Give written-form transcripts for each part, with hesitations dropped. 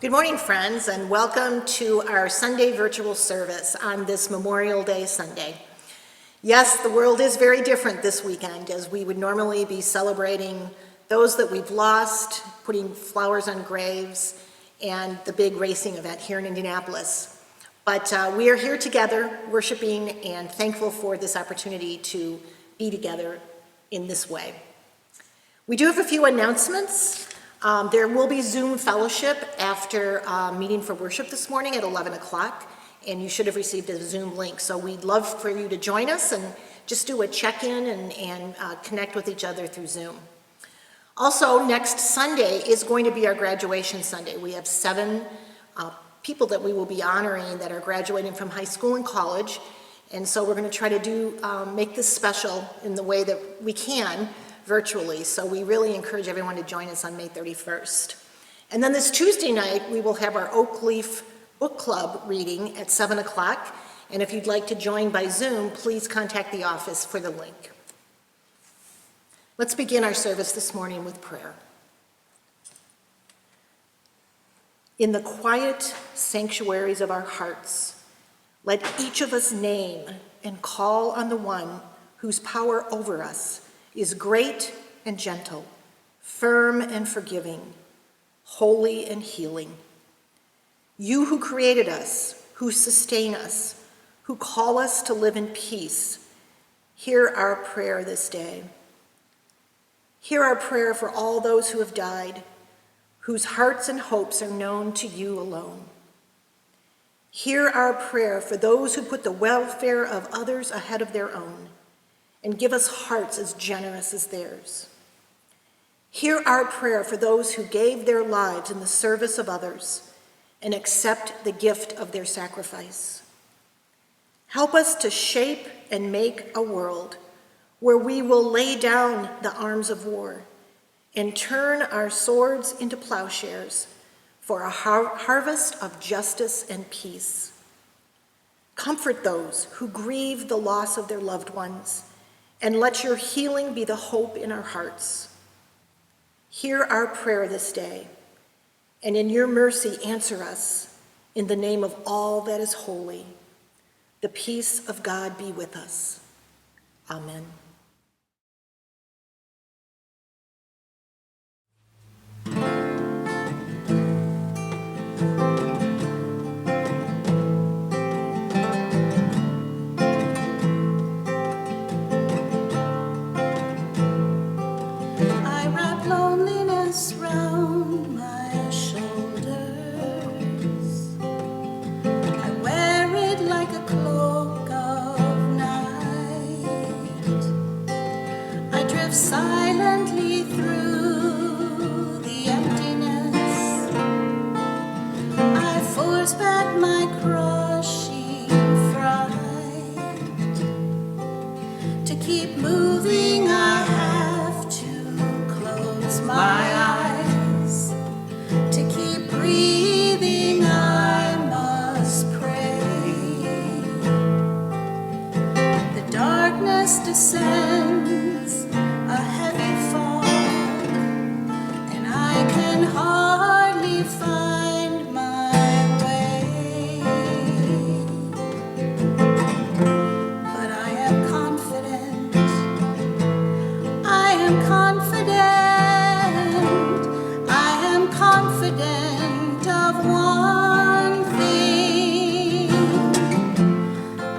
Good morning, friends, and welcome to our Sunday virtual service on this Memorial Day Sunday. Yes, the world is very different this weekend, as we would normally be celebrating those that we've lost, putting flowers on graves, and the big racing event here in Indianapolis. But we are here together, worshiping and thankful for this opportunity to be together in this way. We do have a few announcements. There will be Zoom fellowship after meeting for worship this morning at 11 o'clock, and you should have received a Zoom link. So we'd love for you to join us and just do a check-in and connect with each other through Zoom. Also, next Sunday is going to be our graduation Sunday. We have 7 people that we will be honoring that are graduating from high school and college, and so we're going to try to make this special in the way that we can virtually. So we really encourage everyone to join us on May 31st. And then this Tuesday night, we will have our Oak Leaf Book Club reading at 7 o'clock. And if you'd like to join by Zoom, please contact the office for the link. Let's begin our service this morning with prayer. In the quiet sanctuaries of our hearts, let each of us name and call on the one whose power over us is great and gentle, firm and forgiving, holy and healing. You who created us, who sustain us, who call us to live in peace, hear our prayer this day. Hear our prayer for all those who have died, whose hearts and hopes are known to you alone. Hear our prayer for those who put the welfare of others ahead of their own, and give us hearts as generous as theirs. Hear our prayer for those who gave their lives in the service of others and accept the gift of their sacrifice. Help us to shape and make a world where we will lay down the arms of war and turn our swords into plowshares for a harvest of justice and peace. Comfort those who grieve the loss of their loved ones, and let your healing be the hope in our hearts. Hear our prayer this day, and in your mercy answer us in the name of all that is holy. The peace of God be with us. Amen. Round my shoulders, I wear it like a cloak of night. I drift silently through the emptiness. I force back my crushing fright. To keep moving, I have to close my eyes. To keep breathing, I must pray. The darkness descends, a heavy fog, and I can hardly find my way. But I am confident, I am confident. Confident of one thing,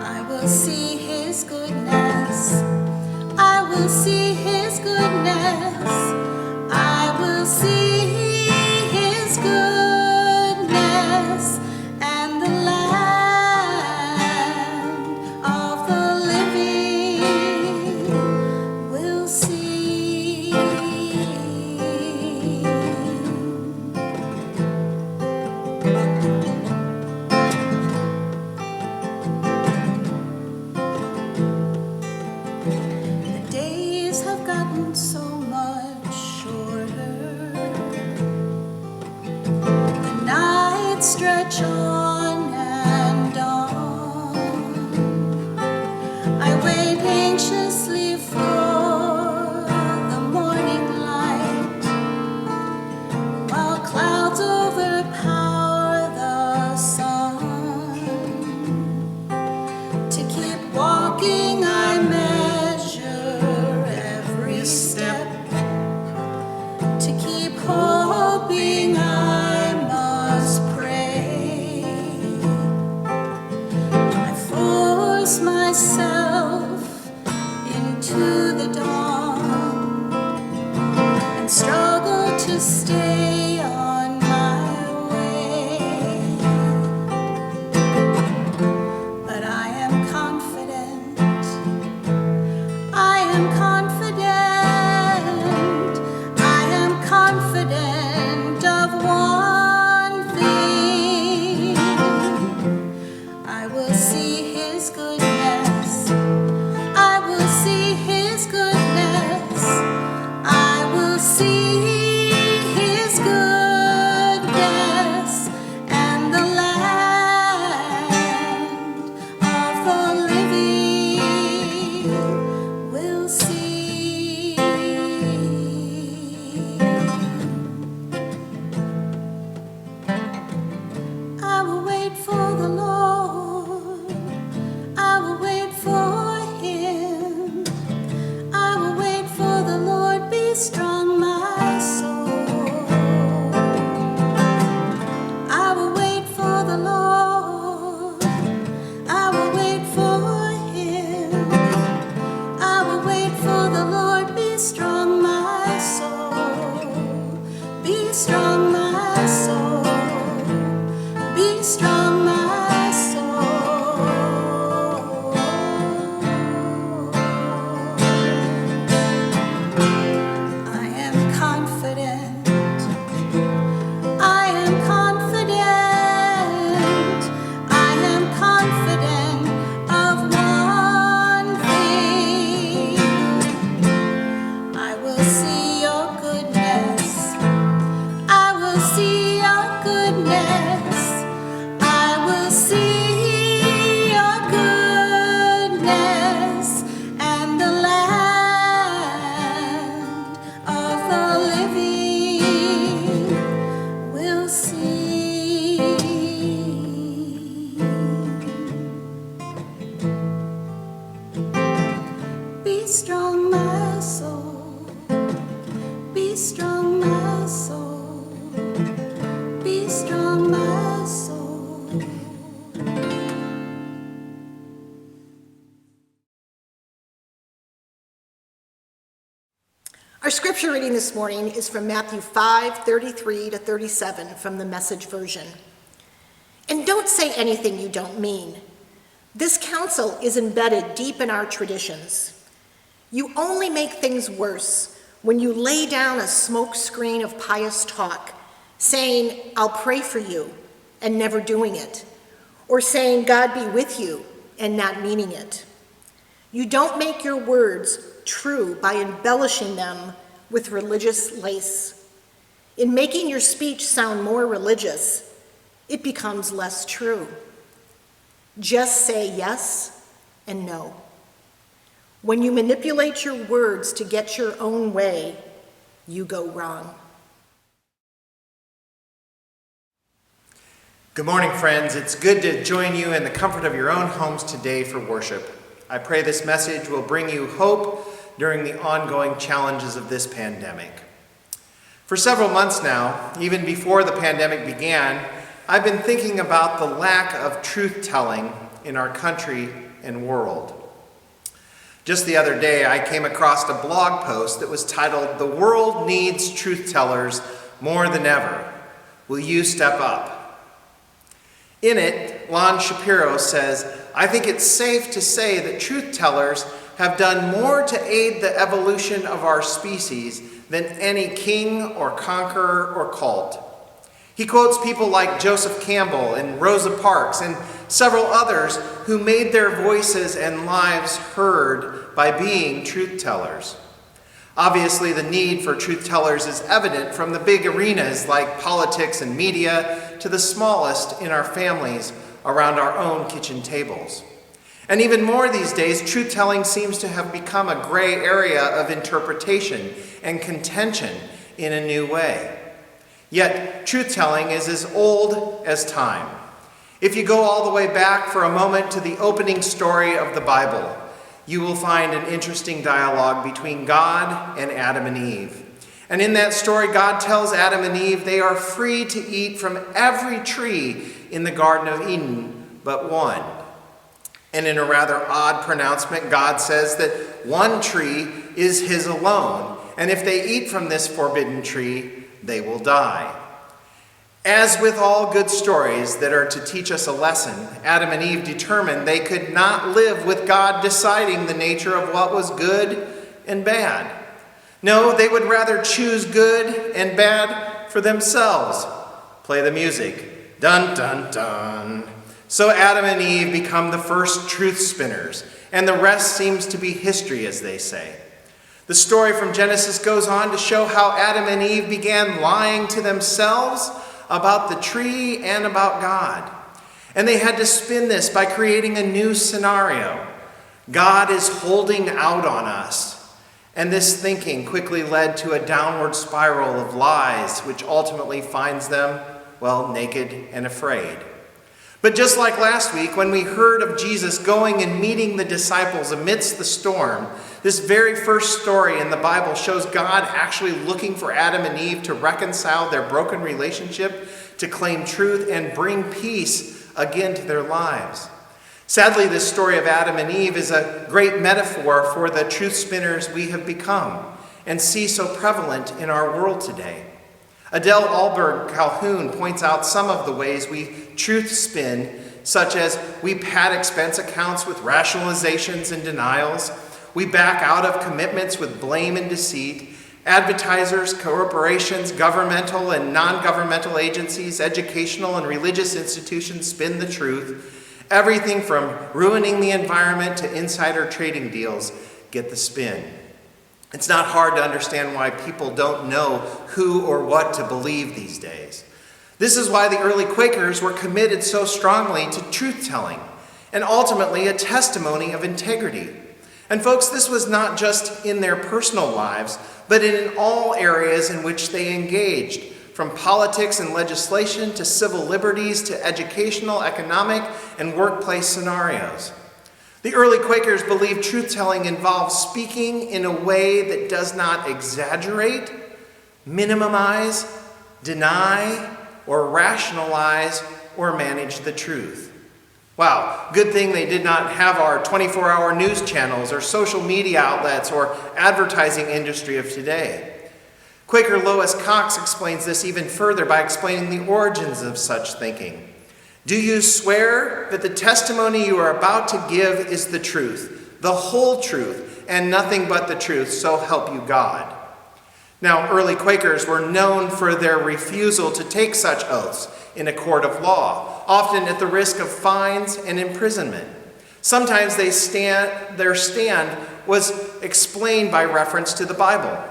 I will see his goodness, I will see his goodness, I will see his goodness, and the land of the living will see. So much shorter. The nights stretch on and on. I wait anxiously for the morning light, while clouds overpower to stay on my way. But I am confident, I am confident, I am confident of one thing. I will see his goodness, I will see his goodness, I will see his goodness, and the land of the living will see. I will wait for the Lord, I will wait for him, I will wait for the Lord, be strong my soul. I will wait for the Lord, I will wait for him, I will wait for the Lord, be strong my soul. Be strong my soul, be strong my soul. I am confident, I am confident, I am confident of one thing. I will see your goodness, I will see your goodness, I will see your goodness, and the land of the living will see. Be strong, my soul, be strong, my soul, be strong, my soul. Our scripture reading this morning is from Matthew 5:33 to 37 from the Message version. And don't say anything you don't mean. This counsel is embedded deep in our traditions. You only make things worse when you lay down a smoke screen of pious talk, saying, I'll pray for you, and never doing it, or saying, God be with you, and not meaning it. You don't make your words true by embellishing them with religious lace. In making your speech sound more religious, it becomes less true. Just say yes and no. When you manipulate your words to get your own way, you go wrong. Good morning, friends. It's good to join you in the comfort of your own homes today for worship. I pray this message will bring you hope during the ongoing challenges of this pandemic. For several months now, even before the pandemic began, I've been thinking about the lack of truth-telling in our country and world. Just the other day, I came across a blog post that was titled, "The World Needs Truth-Tellers More Than Ever. Will you step up?" In it, Lon Shapiro says, "I think it's safe to say that truth-tellers have done more to aid the evolution of our species than any king or conqueror or cult." He quotes people like Joseph Campbell and Rosa Parks and several others who made their voices and lives heard by being truth-tellers. Obviously, the need for truth-tellers is evident from the big arenas like politics and media to the smallest in our families around our own kitchen tables. And even more these days, truth-telling seems to have become a gray area of interpretation and contention in a new way. Yet, truth-telling is as old as time. If you go all the way back for a moment to the opening story of the Bible, you will find an interesting dialogue between God and Adam and Eve. And in that story, God tells Adam and Eve they are free to eat from every tree in the Garden of Eden but one. And in a rather odd pronouncement, God says that one tree is his alone, and if they eat from this forbidden tree, they will die. As with all good stories that are to teach us a lesson, Adam and Eve determined they could not live with God deciding the nature of what was good and bad. No, they would rather choose good and bad for themselves. Play the music. Dun, dun, dun. So Adam and Eve become the first truth spinners, and the rest seems to be history, as they say. The story from Genesis goes on to show how Adam and Eve began lying to themselves about the tree and about God. And they had to spin this by creating a new scenario. God is holding out on us. And this thinking quickly led to a downward spiral of lies, which ultimately finds them, well, naked and afraid. But just like last week, when we heard of Jesus going and meeting the disciples amidst the storm, this very first story in the Bible shows God actually looking for Adam and Eve to reconcile their broken relationship, to claim truth, and bring peace again to their lives. Sadly, this story of Adam and Eve is a great metaphor for the truth spinners we have become and see so prevalent in our world today. Adele Alberg Calhoun points out some of the ways we truth spin, such as we pad expense accounts with rationalizations and denials, we back out of commitments with blame and deceit, advertisers, corporations, governmental and non-governmental agencies, educational and religious institutions spin the truth. Everything from ruining the environment to insider trading deals get the spin. It's not hard to understand why people don't know who or what to believe these days. This is why the early Quakers were committed so strongly to truth-telling and ultimately a testimony of integrity. And folks, this was not just in their personal lives, but in all areas in which they engaged, from politics and legislation to civil liberties to educational, economic, and workplace scenarios. The early Quakers believed truth-telling involves speaking in a way that does not exaggerate, minimize, deny, or rationalize or manage the truth. Wow, good thing they did not have our 24-hour news channels or social media outlets or advertising industry of today. Quaker Lois Cox explains this even further by explaining the origins of such thinking. Do you swear that the testimony you are about to give is the truth, the whole truth, and nothing but the truth, so help you God? Now, early Quakers were known for their refusal to take such oaths in a court of law, often at the risk of fines and imprisonment. Sometimes their stand was explained by reference to the Bible.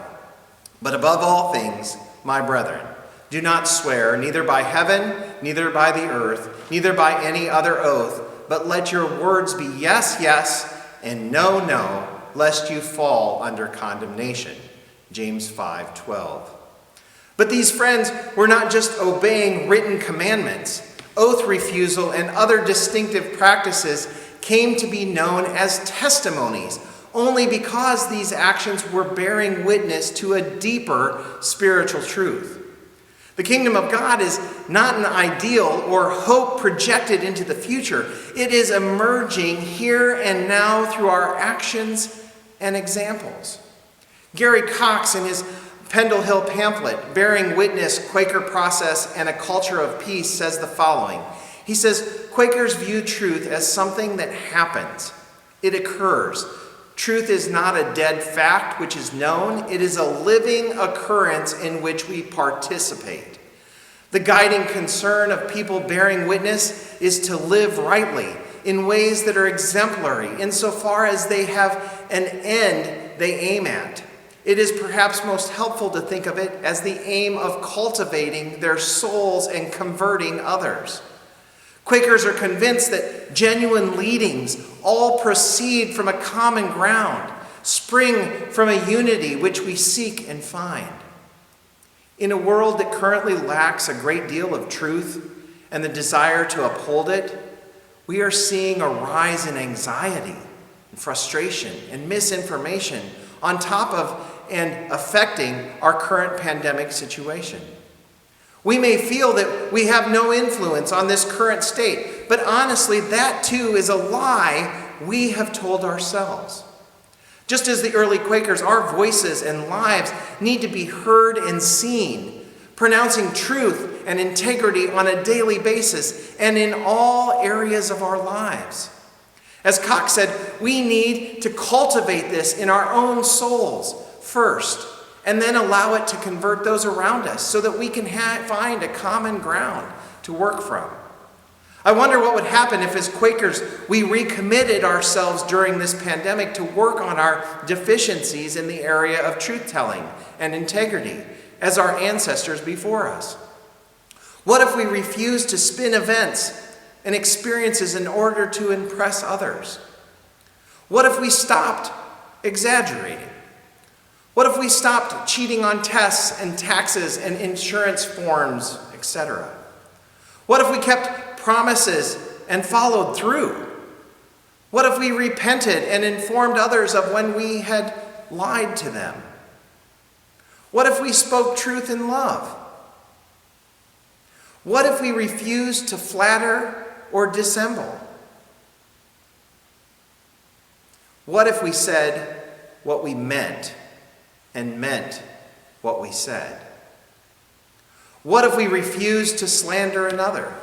But above all things, my brethren, do not swear, neither by heaven, neither by the earth, neither by any other oath, but let your words be yes, yes, and no, no, lest you fall under condemnation. James 5:12. But these friends were not just obeying written commandments. Oath refusal and other distinctive practices came to be known as testimonies, only because these actions were bearing witness to a deeper spiritual truth. The kingdom of God is not an ideal or hope projected into the future. It is emerging here and now through our actions and examples. Gary Cox, in his Pendle Hill pamphlet, Bearing Witness, Quaker Process, and a Culture of Peace, says the following. He says, Quakers view truth as something that happens. It occurs. Truth is not a dead fact which is known. It is a living occurrence in which we participate. The guiding concern of people bearing witness is to live rightly in ways that are exemplary insofar as they have an end they aim at. It is perhaps most helpful to think of it as the aim of cultivating their souls and converting others. Quakers are convinced that genuine leadings all proceed from a common ground, spring from a unity which we seek and find. In a world that currently lacks a great deal of truth and the desire to uphold it, we are seeing a rise in anxiety and frustration and misinformation on top of and affecting our current pandemic situation. We may feel that we have no influence on this current state, but honestly, that too is a lie we have told ourselves. Just as the early Quakers, our voices and lives need to be heard and seen. pronouncing truth and integrity on a daily basis and in all areas of our lives. As Cox said, we need to cultivate this in our own souls first, and then allow it to convert those around us so that we can find a common ground to work from. I wonder what would happen if, as Quakers, we recommitted ourselves during this pandemic to work on our deficiencies in the area of truth-telling and integrity, as our ancestors before us. What if we refused to spin events and experiences in order to impress others? What if we stopped exaggerating? What if we stopped cheating on tests and taxes and insurance forms, etc.? What if we kept promises and followed through? What if we repented and informed others of when we had lied to them? What if we spoke truth in love? What if we refused to flatter or dissemble? What if we said what we meant and meant what we said? What if we refused to slander another?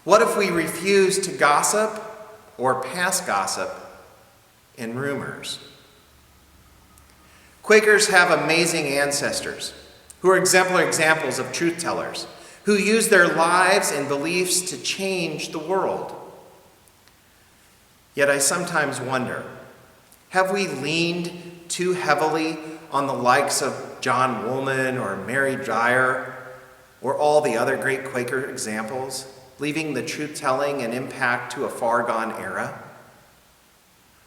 What if we refused to gossip or pass gossip in rumors? Quakers have amazing ancestors who are exemplary examples of truth tellers, who use their lives and beliefs to change the world. Yet I sometimes wonder, have we leaned too heavily on the likes of John Woolman or Mary Dyer or all the other great Quaker examples, leaving the truth-telling and impact to a far-gone era?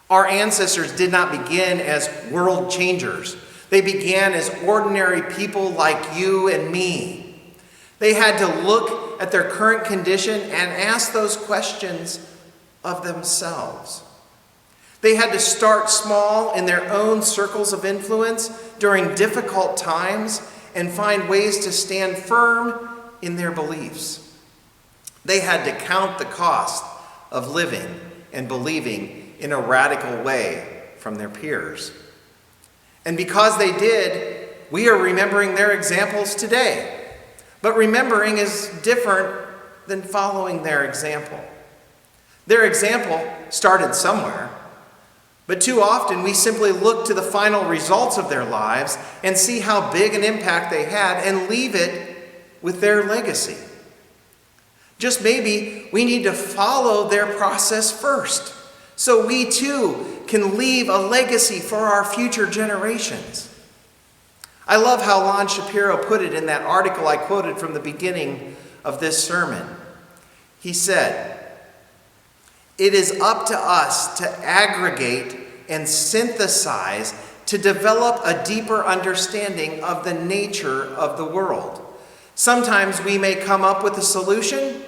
Our ancestors did not begin as world changers. They began as ordinary people like you and me. They had to look at their current condition and ask those questions of themselves. They had to start small in their own circles of influence during difficult times and find ways to stand firm in their beliefs. They had to count the cost of living and believing in a radical way from their peers. And because they did, we are remembering their examples today. But remembering is different than following their example. Their example started somewhere, but too often we simply look to the final results of their lives and see how big an impact they had and leave it with their legacy. Just maybe we need to follow their process first, so we too can leave a legacy for our future generations. I love how Lon Shapiro put it in that article I quoted from the beginning of this sermon. He said, "It is up to us to aggregate and synthesize to develop a deeper understanding of the nature of the world. Sometimes we may come up with a solution.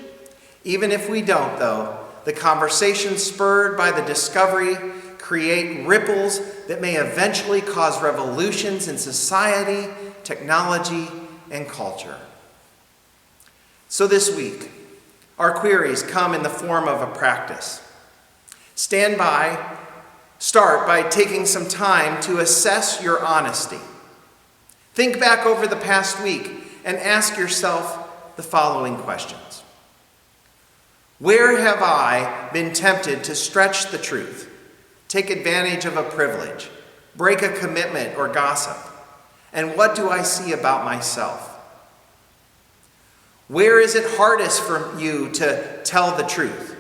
Even if we don't, though, the conversation spurred by the discovery create ripples that may eventually cause revolutions in society, technology, and culture." So this week, our queries come in the form of a practice. Start by taking some time to assess your honesty. Think back over the past week and ask yourself the following questions. Where have I been tempted to stretch the truth, take advantage of a privilege, break a commitment, or gossip? And what do I see about myself? Where is it hardest for you to tell the truth?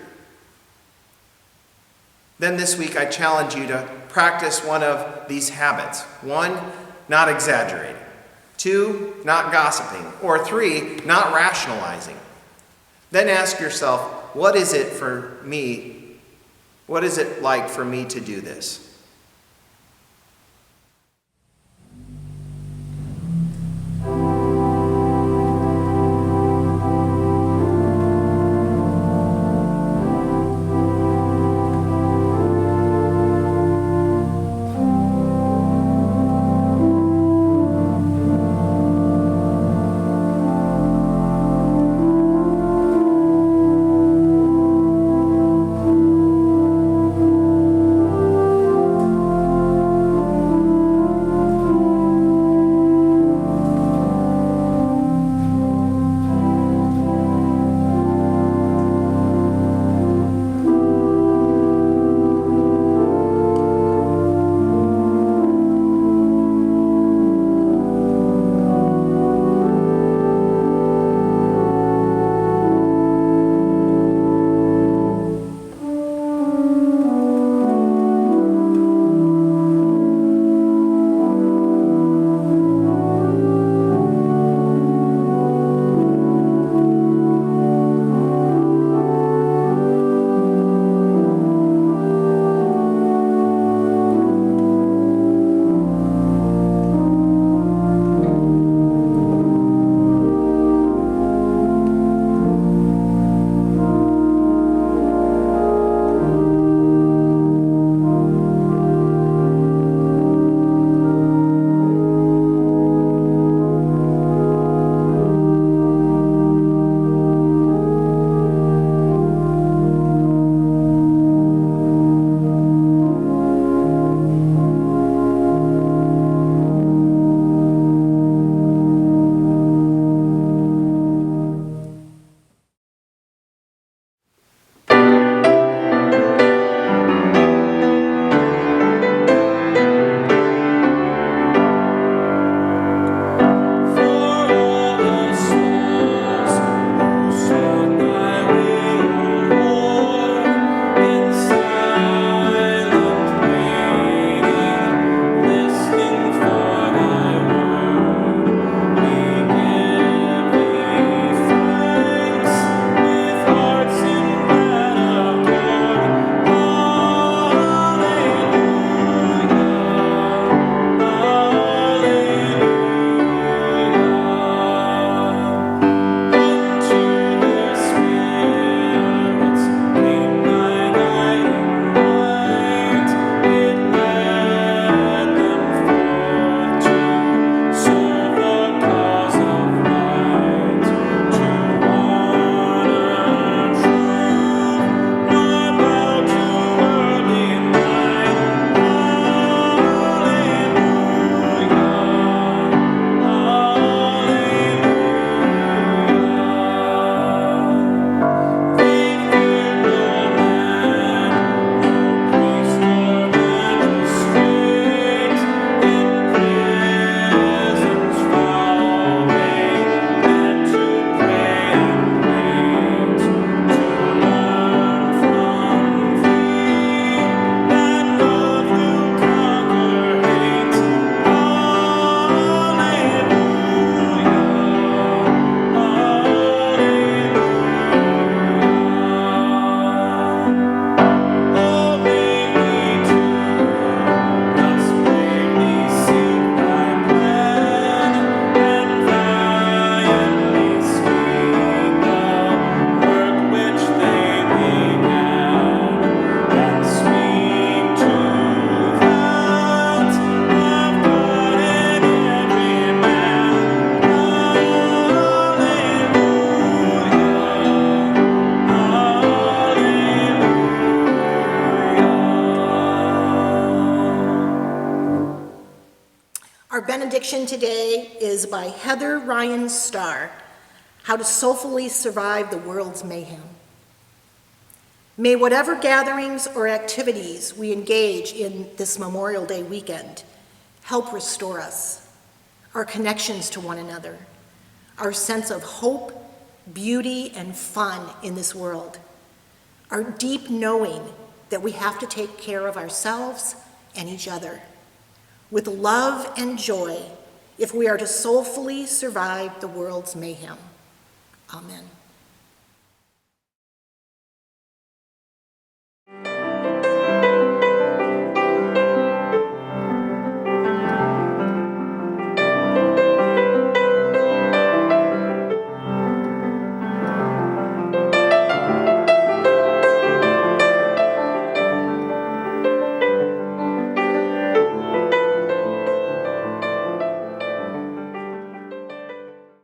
Then this week I challenge you to practice one of these habits. 1, not exaggerating. 2, not gossiping. Or 3, not rationalizing. Then ask yourself, what is it for me? What is it like for me to do this? benediction today is by Heather Ryan Starr, How to Soulfully Survive the World's Mayhem. May whatever gatherings or activities we engage in this Memorial Day weekend help restore us, our connections to one another, our sense of hope, beauty, and fun in this world, our deep knowing that we have to take care of ourselves and each other with love and joy if we are to soulfully survive the world's mayhem. Amen.